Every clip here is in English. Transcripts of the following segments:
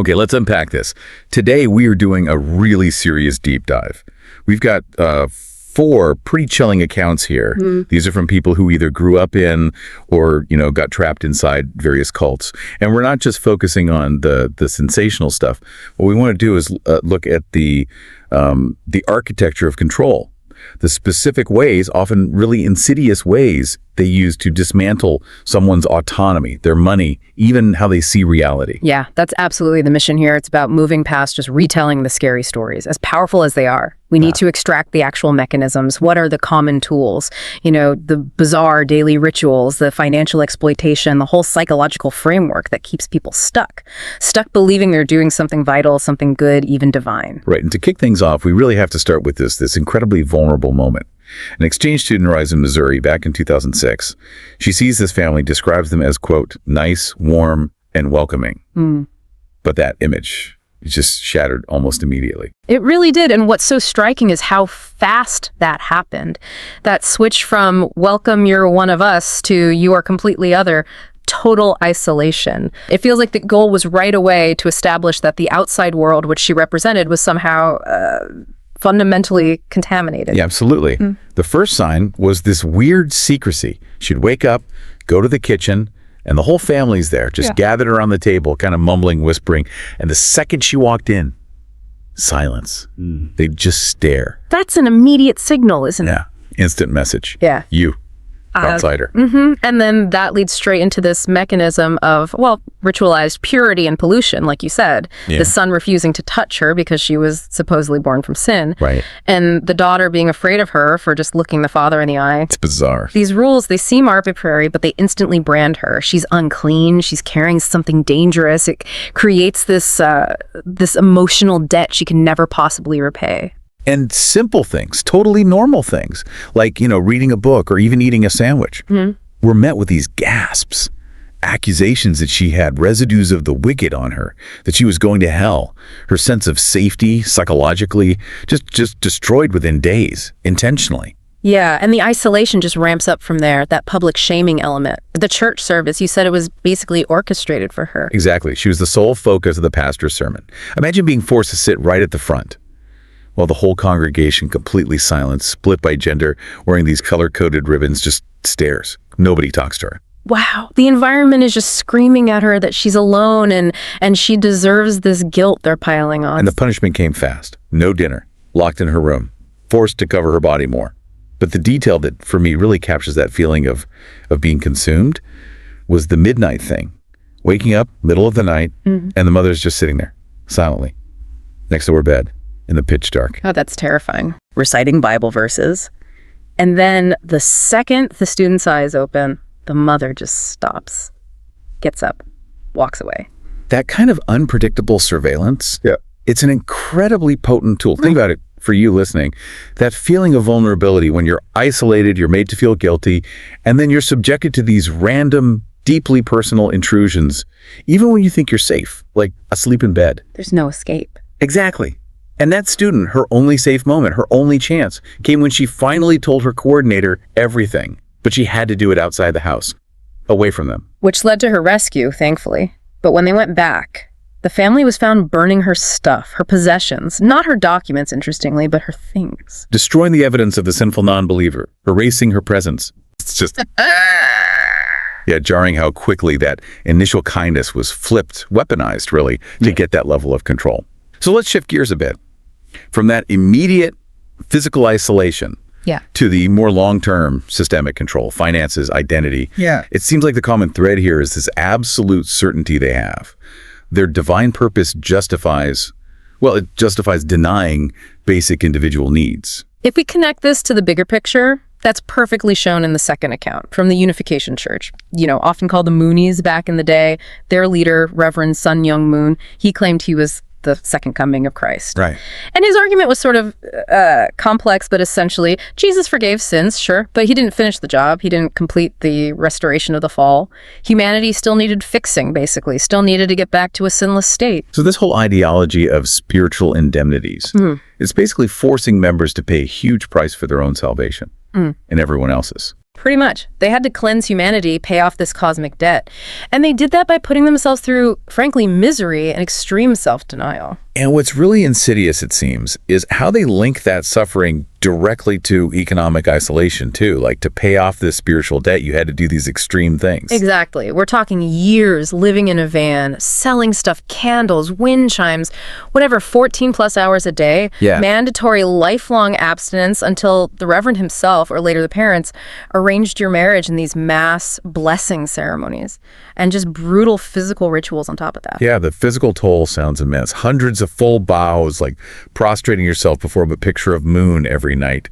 Okay, let's unpack this. Today, we are doing a really serious deep dive. We've got 4 pretty chilling accounts here. These are from people who either grew up in or, got trapped inside various cults. And we're not just focusing on the sensational stuff. What we want to do is look at the architecture of control, the specific ways, often really insidious ways, they use to dismantle someone's autonomy, their money, even how they see reality. Yeah, that's absolutely the mission here. It's about moving past just retelling the scary stories, as powerful as they are. We need to extract the actual mechanisms. What are the common tools? The bizarre daily rituals, the financial exploitation, the whole psychological framework that keeps people stuck believing they're doing something vital, something good, even divine. Right, and to kick things off, we really have to start with this incredibly vulnerable moment. An exchange student arrives in Missouri back in 2006. She sees this family, describes them as, quote, nice, warm, and welcoming. But that image just shattered almost immediately. It really did. And what's so striking is how fast that happened. That switch from welcome, you're one of us, to you are completely other. Total isolation. It feels like the goal was right away to establish that the outside world, which she represented, was somehow fundamentally contaminated. Yeah, absolutely. The first sign was this weird secrecy. She'd wake up, go to the kitchen, and the whole family's there, just gathered around the table, kind of mumbling, whispering. And the second she walked in, silence. They'd just stare. That's an immediate signal, isn't it? Yeah, instant message. Yeah. You, outsider. And then that leads straight into this mechanism of, ritualized purity and pollution, like you said. Yeah. The son refusing to touch her because she was supposedly born from sin. Right. And the daughter being afraid of her for just looking the father in the eye. It's bizarre. These rules, they seem arbitrary, but they instantly brand her. She's unclean. She's carrying something dangerous. It creates this emotional debt she can never possibly repay. And simple things, totally normal things, like, reading a book or even eating a sandwich, were met with these gasps, accusations that she had residues of the wicked on her, that she was going to hell. Her sense of safety, psychologically, just destroyed within days, intentionally. Yeah, and the isolation just ramps up from there, that public shaming element. The church service, you said it was basically orchestrated for her. Exactly. She was the sole focus of the pastor's sermon. Imagine being forced to sit right at the front, while the whole congregation, completely silent, split by gender, wearing these color-coded ribbons, just stares. Nobody talks to her. Wow. The environment is just screaming at her that she's alone and she deserves this guilt they're piling on. And the punishment came fast. No dinner. Locked in her room. Forced to cover her body more. But the detail that, for me, really captures that feeling of being consumed was the midnight thing. Waking up, middle of the night, and the mother's just sitting there, silently, next to her bed. In the pitch dark. Oh, that's terrifying. Reciting Bible verses. And then the second the student's eyes open, the mother just stops, gets up, walks away. That kind of unpredictable surveillance, it's an incredibly potent tool. Think about it for you listening. That feeling of vulnerability when you're isolated, you're made to feel guilty, and then you're subjected to these random, deeply personal intrusions, even when you think you're safe, like asleep in bed. There's no escape. Exactly. And that student, her only safe moment, her only chance, came when she finally told her coordinator everything. But she had to do it outside the house, away from them. Which led to her rescue, thankfully. But when they went back, the family was found burning her stuff, her possessions. Not her documents, interestingly, but her things. Destroying the evidence of the sinful non-believer, erasing her presence. It's just... jarring how quickly that initial kindness was flipped, weaponized, really, to get that level of control. So let's shift gears a bit. From that immediate physical isolation to the more long-term systemic control, finances, identity. It seems like the common thread here is this absolute certainty they have. Their divine purpose justifies denying basic individual needs. If we connect this to the bigger picture, that's perfectly shown in the second account from the Unification Church, often called the Moonies back in the day. Their leader, Reverend Sun Myung Moon, he claimed he was the second coming of Christ. Right. And his argument was sort of complex, but essentially, Jesus forgave sins, sure, but he didn't finish the job. He didn't complete the restoration of the fall. Humanity still needed fixing, basically, still needed to get back to a sinless state. So this whole ideology of spiritual indemnities is basically forcing members to pay a huge price for their own salvation and everyone else's. Pretty much. They had to cleanse humanity, pay off this cosmic debt. And they did that by putting themselves through, frankly, misery and extreme self-denial. And what's really insidious, it seems, is how they link that suffering directly to economic isolation, too. Like, to pay off this spiritual debt, you had to do these extreme things. Exactly. We're talking years living in a van, selling stuff, candles, wind chimes, whatever, 14 plus hours a day. Yeah. Mandatory lifelong abstinence until the Reverend himself, or later the parents, arranged your marriage in these mass blessing ceremonies. And just brutal physical rituals on top of that. Yeah, the physical toll sounds immense. Hundreds of full bows, like prostrating yourself before a picture of moon every night.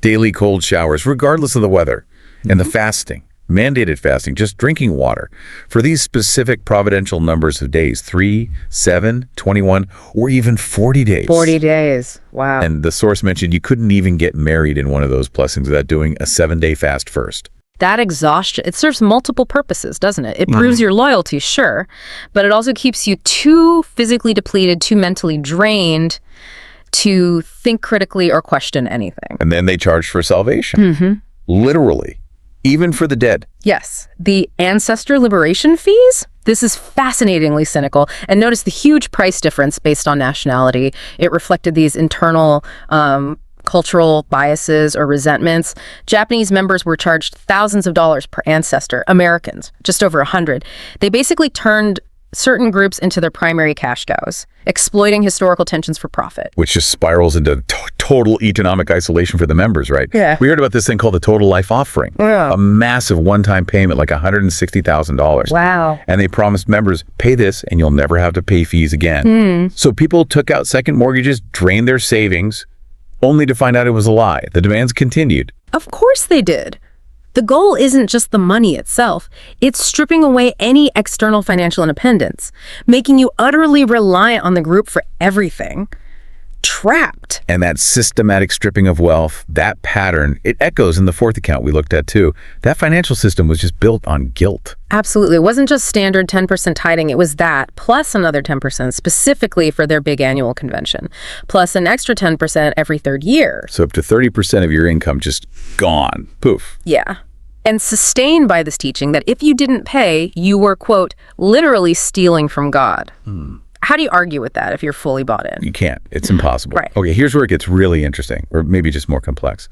Daily cold showers, regardless of the weather. And the fasting, mandated fasting, just drinking water. For these specific providential numbers of days, 3, 7, 21, or even 40 days. 40 days. Wow. And the source mentioned you couldn't even get married in one of those blessings without doing a 7-day fast first. That exhaustion, it serves multiple purposes, doesn't it? It proves your loyalty, sure, but it also keeps you too physically depleted, too mentally drained to think critically or question anything. And then they charged for salvation. Literally. Even for the dead. Yes. The ancestor liberation fees? This is fascinatingly cynical. And notice the huge price difference based on nationality. It reflected these internal cultural biases or resentments. Japanese members were charged thousands of dollars per ancestor. Americans, just over 100. They basically turned certain groups into their primary cash cows, exploiting historical tensions for profit. Which just spirals into total economic isolation for the members, right? Yeah. We heard about this thing called the total life offering. Yeah. A massive one-time payment, like $160,000. Wow. And they promised members, pay this and you'll never have to pay fees again. So people took out second mortgages, drained their savings, only to find out it was a lie. The demands continued. Of course they did. The goal isn't just the money itself. It's stripping away any external financial independence, making you utterly reliant on the group for everything. Trapped. And that systematic stripping of wealth, that pattern, it echoes in the fourth account we looked at too. That financial system was just built on guilt. Absolutely. It wasn't just standard 10% tithing. It was that, plus another 10% specifically for their big annual convention, plus an extra 10% every third year. So up to 30% of your income just gone. Poof. Yeah. And sustained by this teaching that if you didn't pay, you were, quote, literally stealing from God. How do you argue with that if you're fully bought in? You can't. It's impossible. Right. Okay, here's where it gets really interesting, or maybe just more complex.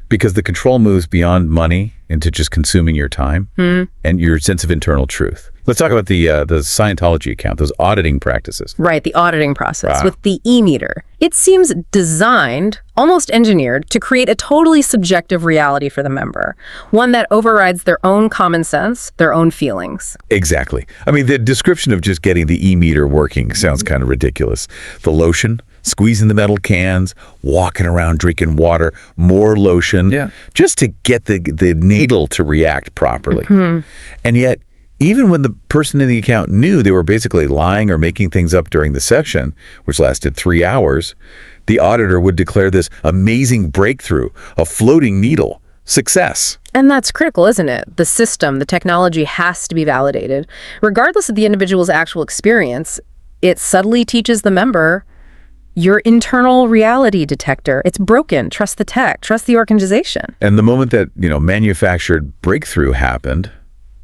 Because the control moves beyond money into just consuming your time and your sense of internal truth. Let's talk about the Scientology account, those auditing practices. Right, the auditing process Wow. with the e-meter. It seems designed, almost engineered, to create a totally subjective reality for the member, one that overrides their own common sense, their own feelings. Exactly. I mean, the description of just getting the e-meter working sounds kind of ridiculous. The lotion, squeezing the metal cans, walking around drinking water, more lotion, just to get the needle to react properly. And yet, even when the person in the account knew they were basically lying or making things up during the session, which lasted 3 hours, the auditor would declare this amazing breakthrough, a floating needle, success. And that's critical, isn't it? The system, the technology has to be validated. Regardless of the individual's actual experience, it subtly teaches the member, your internal reality detector, it's broken. Trust the tech, trust the organization. And the moment that, manufactured breakthrough happened,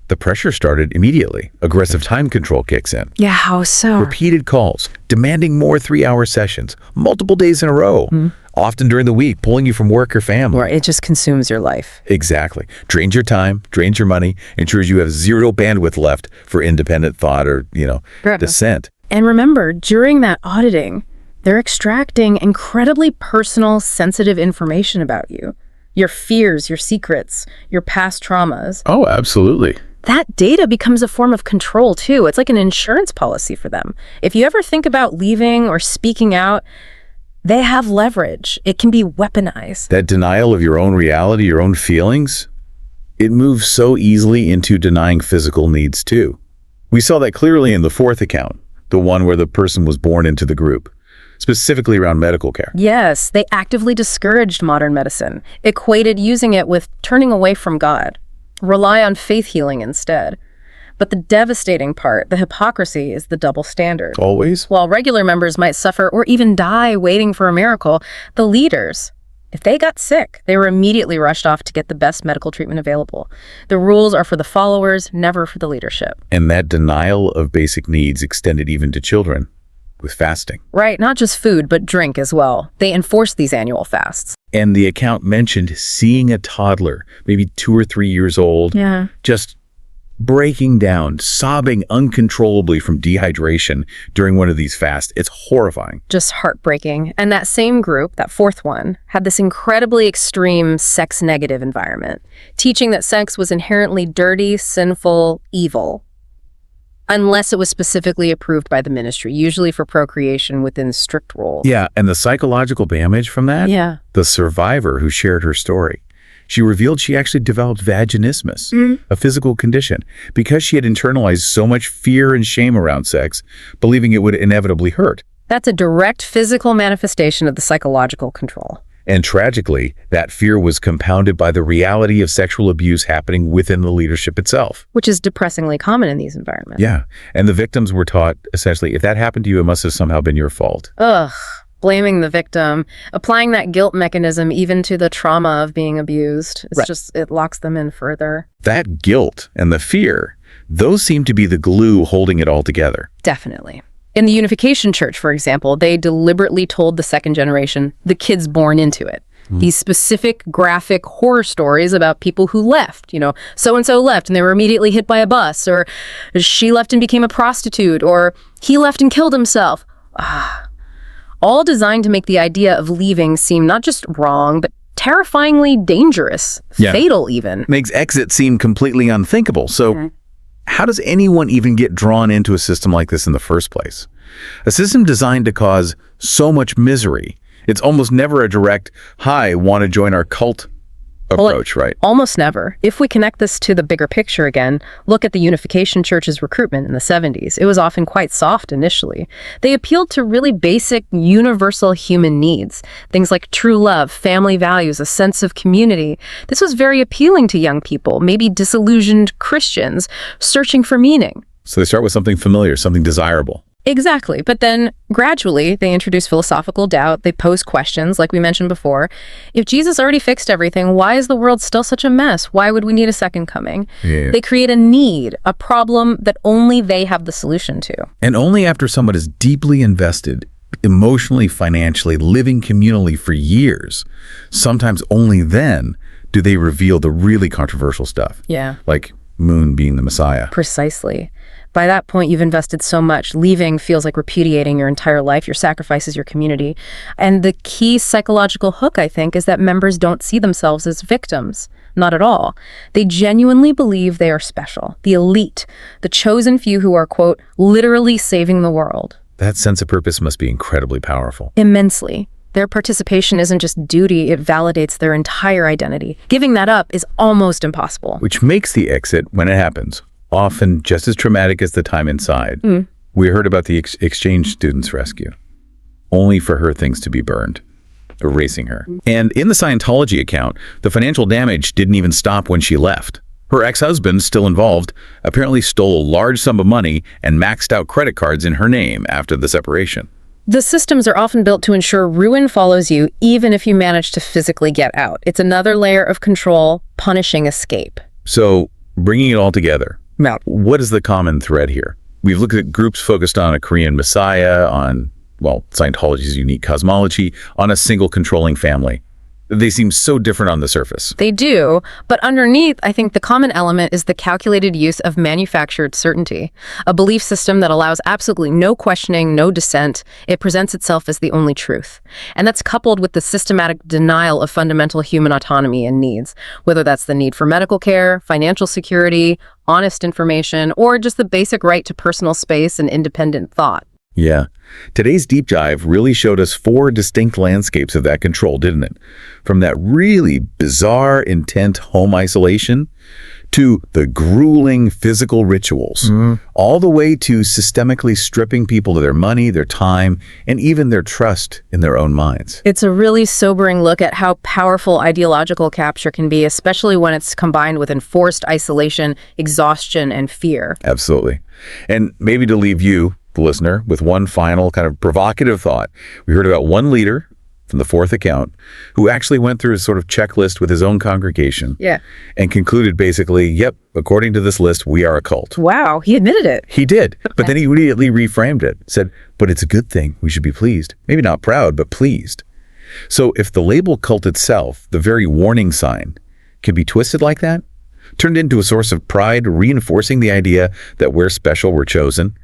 the pressure started immediately. Aggressive time control kicks in. Yeah, how so? Repeated calls, demanding more 3-hour sessions, multiple days in a row, often during the week, pulling you from work or family. Or it just consumes your life. Exactly. Drains your time, drains your money, ensures you have zero bandwidth left for independent thought or, dissent. And remember, during that auditing, they're extracting incredibly personal, sensitive information about you. Your fears, your secrets, your past traumas. Oh, absolutely. That data becomes a form of control, too. It's like an insurance policy for them. If you ever think about leaving or speaking out, they have leverage. It can be weaponized. That denial of your own reality, your own feelings, it moves so easily into denying physical needs, too. We saw that clearly in the fourth account, the one where the person was born into the group, specifically around medical care. Yes, they actively discouraged modern medicine, equated using it with turning away from God. Rely on faith healing instead. But the devastating part, the hypocrisy, is the double standard. Always? While regular members might suffer or even die waiting for a miracle, the leaders, If they got sick, they were immediately rushed off to get the best medical treatment available. The rules are for the followers, never for the leadership. And that denial of basic needs extended even to children with fasting. Right, not just food, but drink as well. They enforced these annual fasts. And the account mentioned seeing a toddler, maybe 2 or 3 years old, just breaking down, sobbing uncontrollably from dehydration during one of these fasts. It's horrifying. Just heartbreaking. And that same group, that fourth one, had this incredibly extreme sex-negative environment, teaching that sex was inherently dirty, sinful, evil, unless it was specifically approved by the ministry, usually for procreation within strict rules. Yeah, and the psychological damage from that? Yeah. The survivor who shared her story, she revealed she actually developed vaginismus, a physical condition, because she had internalized so much fear and shame around sex, believing it would inevitably hurt. That's a direct physical manifestation of the psychological control. And tragically, that fear was compounded by the reality of sexual abuse happening within the leadership itself. Which is depressingly common in these environments. Yeah, and the victims were taught, essentially, if that happened to you, it must have somehow been your fault. Ugh. Blaming the victim, applying that guilt mechanism even to the trauma of being abused. It's just, it locks them in further. That guilt and the fear, those seem to be the glue holding it all together. Definitely. In the Unification Church, for example, they deliberately told the second generation, the kids born into it, these specific graphic horror stories about people who left, so-and-so left and they were immediately hit by a bus, or she left and became a prostitute, or he left and killed himself. All designed to make the idea of leaving seem not just wrong, but terrifyingly dangerous, fatal even. Makes exit seem completely unthinkable. So how does anyone even get drawn into a system like this in the first place? A system designed to cause so much misery. It's almost never a direct, hi, want to join our cult approach, right? Almost never. If we connect this to the bigger picture again, look at the Unification Church's recruitment in the 70s. It was often quite soft initially. They appealed to really basic, universal human needs. Things like true love, family values, a sense of community. This was very appealing to young people, maybe disillusioned Christians searching for meaning. So they start with something familiar, something desirable. Exactly. But then gradually they introduce philosophical doubt. They pose questions like we mentioned before. If Jesus already fixed everything, why is the world still such a mess? Why would we need a second coming? They create a need, a problem that only they have the solution to. And only after someone is deeply invested, emotionally, financially, living communally for years, sometimes only then do they reveal the really controversial stuff. Yeah. Like Moon being the Messiah. Precisely. By that point, you've invested so much. Leaving feels like repudiating your entire life, your sacrifices, your community. And the key psychological hook, I think, is that members don't see themselves as victims. Not at all. They genuinely believe they are special, the elite, the chosen few who are, quote, literally saving the world. That sense of purpose must be incredibly powerful. Immensely. Their participation isn't just duty, it validates their entire identity. Giving that up is almost impossible. Which makes the exit, when it happens, often just as traumatic as the time inside. We heard about the exchange student's rescue, only for her things to be burned, erasing her. And in the Scientology account, the financial damage didn't even stop when she left. Her ex-husband, still involved, apparently stole a large sum of money and maxed out credit cards in her name after the separation. The systems are often built to ensure ruin follows you even if you manage to physically get out. It's another layer of control, punishing escape. So, bringing it all together, what is the common thread here? We've looked at groups focused on a Korean messiah, on, well, Scientology's unique cosmology, on a single controlling family. They seem so different on the surface. They do, but underneath, I think the common element is the calculated use of manufactured certainty, a belief system that allows absolutely no questioning, no dissent. It presents itself as the only truth. And that's coupled with the systematic denial of fundamental human autonomy and needs, whether that's the need for medical care, financial security, honest information, or just the basic right to personal space and independent thought. Yeah. Today's deep dive really showed us 4 distinct landscapes of that control, didn't it? From that really bizarre, intent home isolation to the grueling physical rituals, all the way to systemically stripping people of their money, their time, and even their trust in their own minds. It's a really sobering look at how powerful ideological capture can be, especially when it's combined with enforced isolation, exhaustion, and fear. Absolutely. And maybe to leave you, the listener, with one final kind of provocative thought. We heard about one leader from the fourth account, who actually went through a sort of checklist with his own congregation and concluded basically, yep, according to this list, we are a cult. Wow, he admitted it. He did, but then he immediately reframed it, said, but it's a good thing, we should be pleased. Maybe not proud, but pleased. So if the label cult itself, the very warning sign, can be twisted like that, turned into a source of pride, reinforcing the idea that we're special, we're chosen,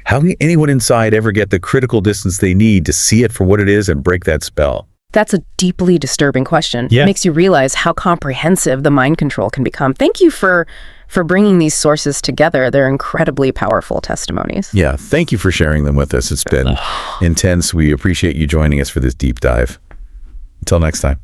how can anyone inside ever get the critical distance they need to see it for what it is and break that spell? That's a deeply disturbing question. Yeah. It makes you realize how comprehensive the mind control can become. Thank you for bringing these sources together. They're incredibly powerful testimonies. Yeah, thank you for sharing them with us. It's been intense. We appreciate you joining us for this deep dive. Until next time.